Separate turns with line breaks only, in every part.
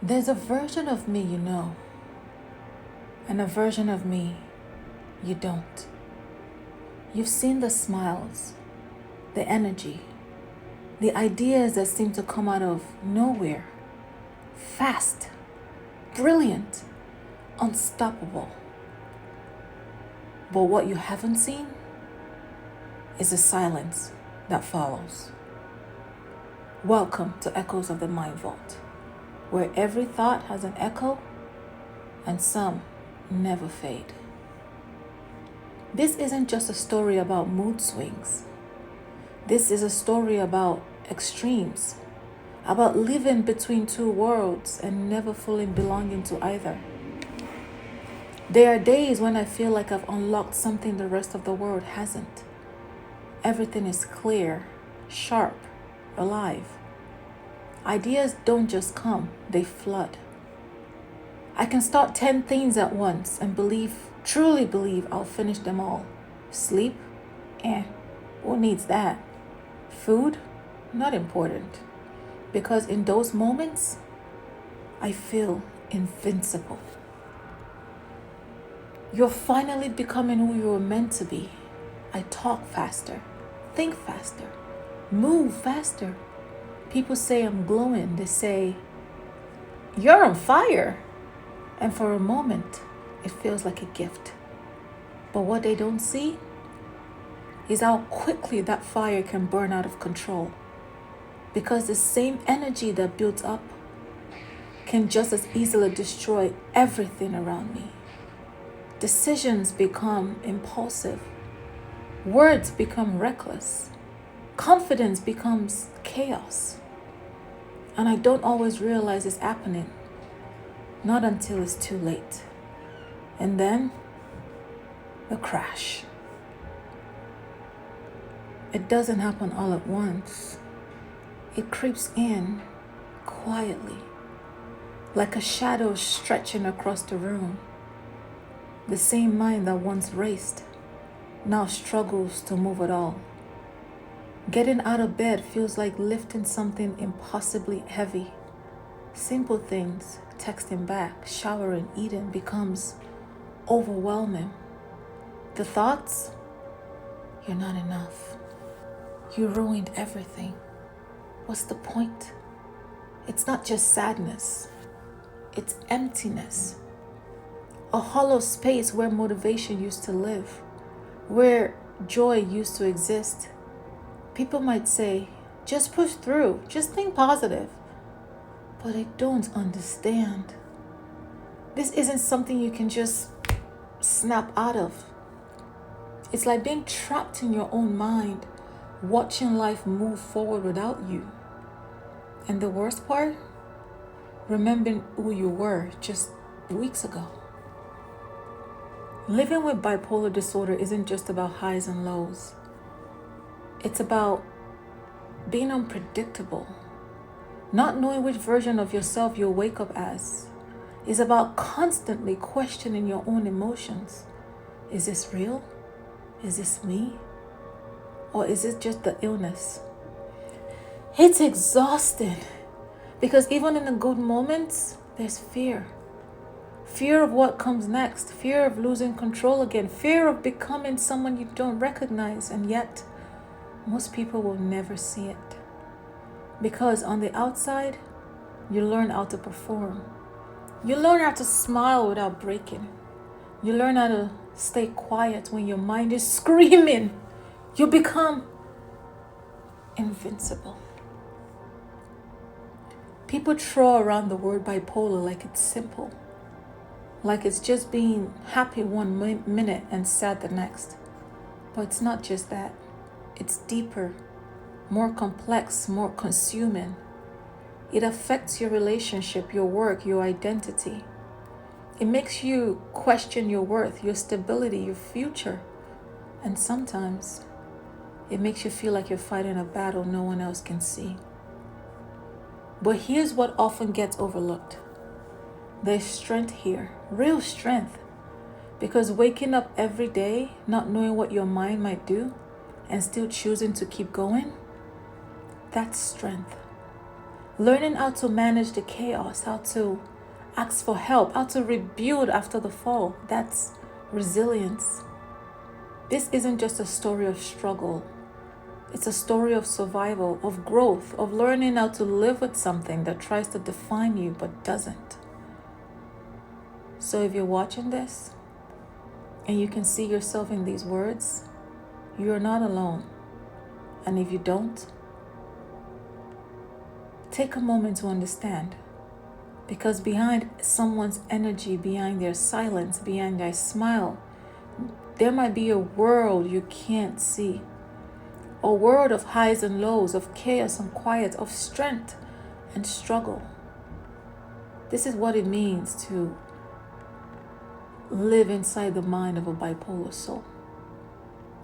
There's a version of me you know, and a version of me you don't. You've seen the smiles, the energy, the ideas that seem to come out of nowhere, fast, brilliant, unstoppable. But what you haven't seen is the silence that follows. Welcome to Echoes of the Mind Vault, where every thought has an echo and some never fade. This isn't just a story about mood swings. This is a story about extremes, about living between two worlds and never fully belonging to either. There are days when I feel like I've unlocked something the rest of the world hasn't. Everything is clear, sharp, alive. Ideas don't just come, they flood. I can start 10 things at once and truly believe I'll finish them all. Sleep? Who needs that? Food? Not important. Because in those moments, I feel invincible. You're finally becoming who you were meant to be. I talk faster, think faster, move faster. People say I'm glowing. They say, "You're on fire." And for a moment, it feels like a gift. But what they don't see is how quickly that fire can burn out of control. Because the same energy that builds up can just as easily destroy everything around me. Decisions become impulsive. Words become reckless. Confidence becomes chaos. And I don't always realize it's happening. Not until it's too late. And then, the crash. It doesn't happen all at once. It creeps in quietly, like a shadow stretching across the room. The same mind that once raced now struggles to move at all. Getting out of bed feels like lifting something impossibly heavy. Simple things, texting back, showering, eating, becomes overwhelming. The thoughts, "You're not enough. You ruined everything. What's the point?" It's not just sadness, it's emptiness. A hollow space where motivation used to live, where joy used to exist. People might say, "Just push through, just think positive." But I don't understand. This isn't something you can just snap out of. It's like being trapped in your own mind, watching life move forward without you. And the worst part, remembering who you were just weeks ago. Living with bipolar disorder isn't just about highs and lows. It's about being unpredictable, not knowing which version of yourself you'll wake up as. It's about constantly questioning your own emotions. Is this real? Is this me? Or is it just the illness? It's exhausting because even in the good moments, there's fear. Fear of what comes next, fear of losing control again, fear of becoming someone you don't recognize, and yet most people will never see it. Because on the outside, you learn how to perform. You learn how to smile without breaking. You learn how to stay quiet when your mind is screaming. You become invincible. People throw around the word bipolar like it's simple. Like it's just being happy one minute and sad the next. But it's not just that. It's deeper, more complex, more consuming. It affects your relationship, your work, your identity. It makes you question your worth, your stability, your future. And sometimes it makes you feel like you're fighting a battle no one else can see. But here's what often gets overlooked. There's strength here, real strength. Because waking up every day, not knowing what your mind might do, and still choosing to keep going, that's strength. Learning how to manage the chaos, how to ask for help, how to rebuild after the fall. That's resilience. This isn't just a story of struggle. It's a story of survival, of growth, of learning how to live with something that tries to define you but doesn't. So if you're watching this and you can see yourself in these words, you are not alone. And if you don't, take a moment to understand. Because behind someone's energy, behind their silence, behind their smile, there might be a world you can't see. A world of highs and lows, of chaos and quiet, of strength and struggle. This is what it means to live inside the mind of a bipolar soul.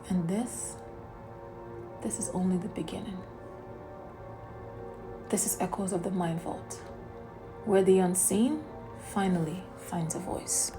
And this is only the beginning. This is Echoes of the Mind Vault, where the unseen finally finds a voice.